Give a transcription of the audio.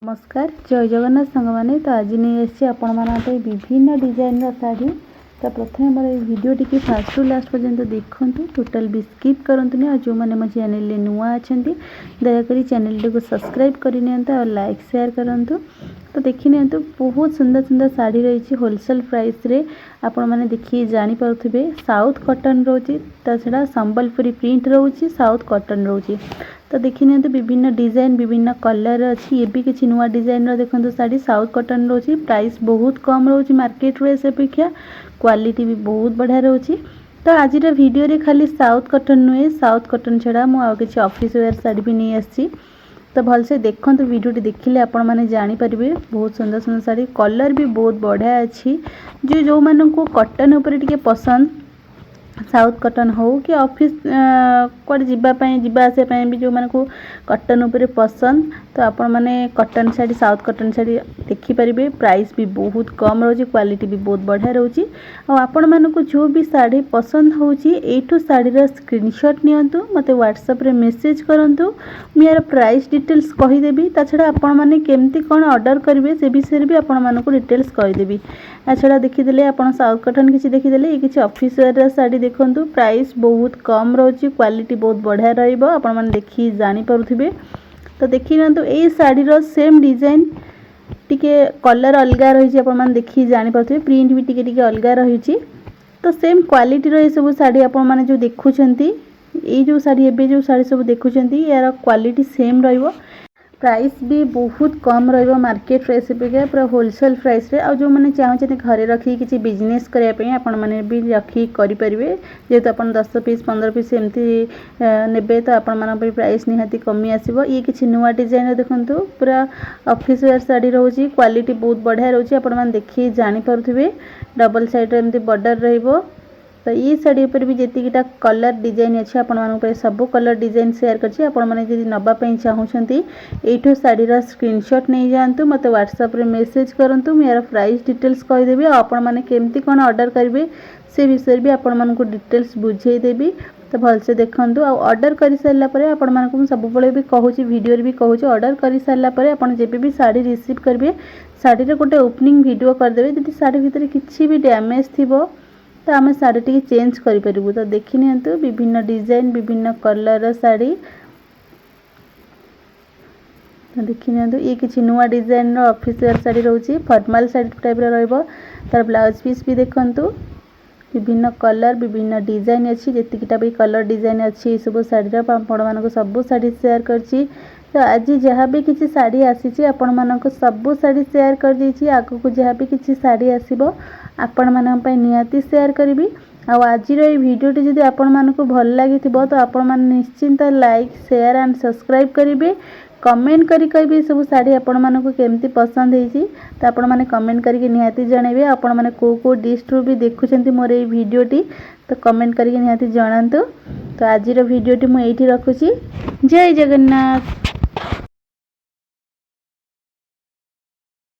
नमस्कार जय जगन्नाथ सांग मैंने तो आज नहीं आसी आपण मानी विभिन्न डिजाइन शाढ़ी। तो प्रथम मोर भिडियो टी फास्ट टू लास्ट पर्यंत देखूँ टोटाल भी स्किप करंतुनी और जो मैंने मो चैनल नुआ अच्छा दयाकोरी चैनल टी को सब्सक्राइब करनी और लाइक शेयर करूँ। तो देखी नि बहुत सुंदर सुंदर शाढ़ी रही होलसेल प्राइस रे आपण मैंने देखिए जानीपे साउथ कटन रोचे छड़ा संबलपुरी प्रिंट रोचे साउथ कटन रोचे। तो देखी नि विभिन्न डिजाइन विभिन्न कलर अच्छी ये भी किसी नुआ डिजाइन देखो शाढ़ी साउथ कटन रोचे प्राइस बहुत कम रोचे मार्केट रेट अपेक्षा क्वालिटी भी बहुत बढ़िया रोचे। तो आज वीडियो रे खाली साउथ कटन नुहे साउथ कटन छड़ा मुझे ऑफिस वेयर शाढ़ी भी नहीं आसी। तो भलसे देखो वीडियो देखिले आपण माने जानी परिबे बहुत सुंदर सुंदर शाढ़ी कलर भी बहुत बढ़िया अच्छी जो मानन को कटन ऊपर टिके पसंद साउथ कटन हो कि ऑफिस कड़े जावाई भी जो मानक कटन उपर पसंद तो आपण मैंने कटन शाढ़ी साउथ कटन शाढ़ी देखिपारे प्राइस भी बहुत कम रोचे क्वालिटी भी बहुत बढ़िया रोचे। आपण मानक जो भी शाढ़ी पसंद होठू शाढ़ीर स्क्रीनशॉट नियंतु मते व्हाट्सएप रे मेसेज करंतु यार प्राइस डिटेल्स कहीदेवी। ता छड़ा आपण माने केमती कौन ऑर्डर करेंगे से विषय भी आपण मानक डिटेल्स कहीदेवी। छड़ा देखीदे आपण साउथ कटन किसी देखीदे ये किसी ऑफिस वेयर शाढ़ी देखो प्राइस बहुत कम रोची क्वालिटी बहुत बढ़िया रहिबो आपण माने देखि जानि पारुथिबे। तो देखि नंतु ए शाढ़ीर सेम डिजाइन टिके कलर अलगा रही आपण माने देखि जानि पारुथिबे प्रिंट भी टिके टिके अलगा रही। तो सेम क्वालिटी रो सब शाढ़ी आपण माने जो देखुछंती ए जो शाढ़ी एबे जो शाढ़ी सब देखुछंती यार क्वालिटी सेम रहिबो प्राइस भी बहुत कम रहिबो मार्केट प्राइस अपेक्षा पूरा होलसेल प्राइस रे। जो मैंने चाहते घर रखी किसी बिजनेस करने आपण मैंने भी रखी करेंगे जेहेतु आप 10 पीस 15 पीस एमती ने तो आपण मान प्राइस निहाती कमी आसो। ये किसी नुआ डिजाइन देखो पूरा ऑफिस वेयर शाढ़ी रोचे क्वालिटी बहुत बढ़िया रोचे आपण मैंने देखिए जानीपे डबल साइड एमती बॉर्डर रहिबो। तो ये शाढ़ी ऊपर भी जीटा कलर डिजाइन अच्छे आपण सब कलर डिजाइन शेयर करछि नवापाई चाहूँगी यू शाढ़ीर स्क्रीनशॉट नहीं जातु मत व्हाट्सएप रे मेसेज करूँ यार प्राइस डिटेल्स कहीदेवी आपण मैंने केमती कौन ऑर्डर करेंगे से विषय भी आपण मानक डिटेल्स बुझेदेवी। तो भलसे देखूँ ऑर्डर कर सारापर आपण मानक सब भी कहूँ वीडियो भी कहूँ ऑर्डर कर सारापर आप जब भी शाढ़ी रिसीव करेंगे शाढ़ी गोटे ओपनिंग वीडियो करदे जब शाढ़ी भितर किसी भी डैमेज थी तो आम शाढ़ी टी चेंज करूँ। तो देखी नि विभिन्न डिजाइन विभिन्न कलर शाढ़ी तो देखी नि ये किसी नुआ डिजाइन ऑफिस वेयर शाढ़ी रोचे फॉर्मल शाढ़ी टाइप रो तार ब्लाउज पीस भी देखंतु विभिन्न कलर विभिन्न डिजाइन अच्छी जीटा भी कलर डिजाइन अच्छी सब शाढ़ी आपण मानक सब शाढ़ी शेयर करछि। तो आज जहाँ भी किसी शाढ़ी आसी आपण मानक सब शाढ़ी शेयर कर देछि आगु को जहाँ भी किसी शाढ़ी आसीबो आपण मानक पय निहाती शेयर करिवि। आज भिडियोटी जदि आपण मानक भल लगी तो आपण माने निश्चिंत लाइक शेयर एंड सब्सक्राइब करेंगे कमेंट करी कहिबे सब शाढ़ी आपण मानक केमती पसंद होईची। तो आपण माने कमेंट करके निहाती जणेबे आपण माने को डिस्ट्रो भी देखुछंती मोर ए भिडियोटी तो कमेंट करके निहाती जणांतु। तो आज भिडियोटी मु एठी रखुची। जय जगन्नाथ।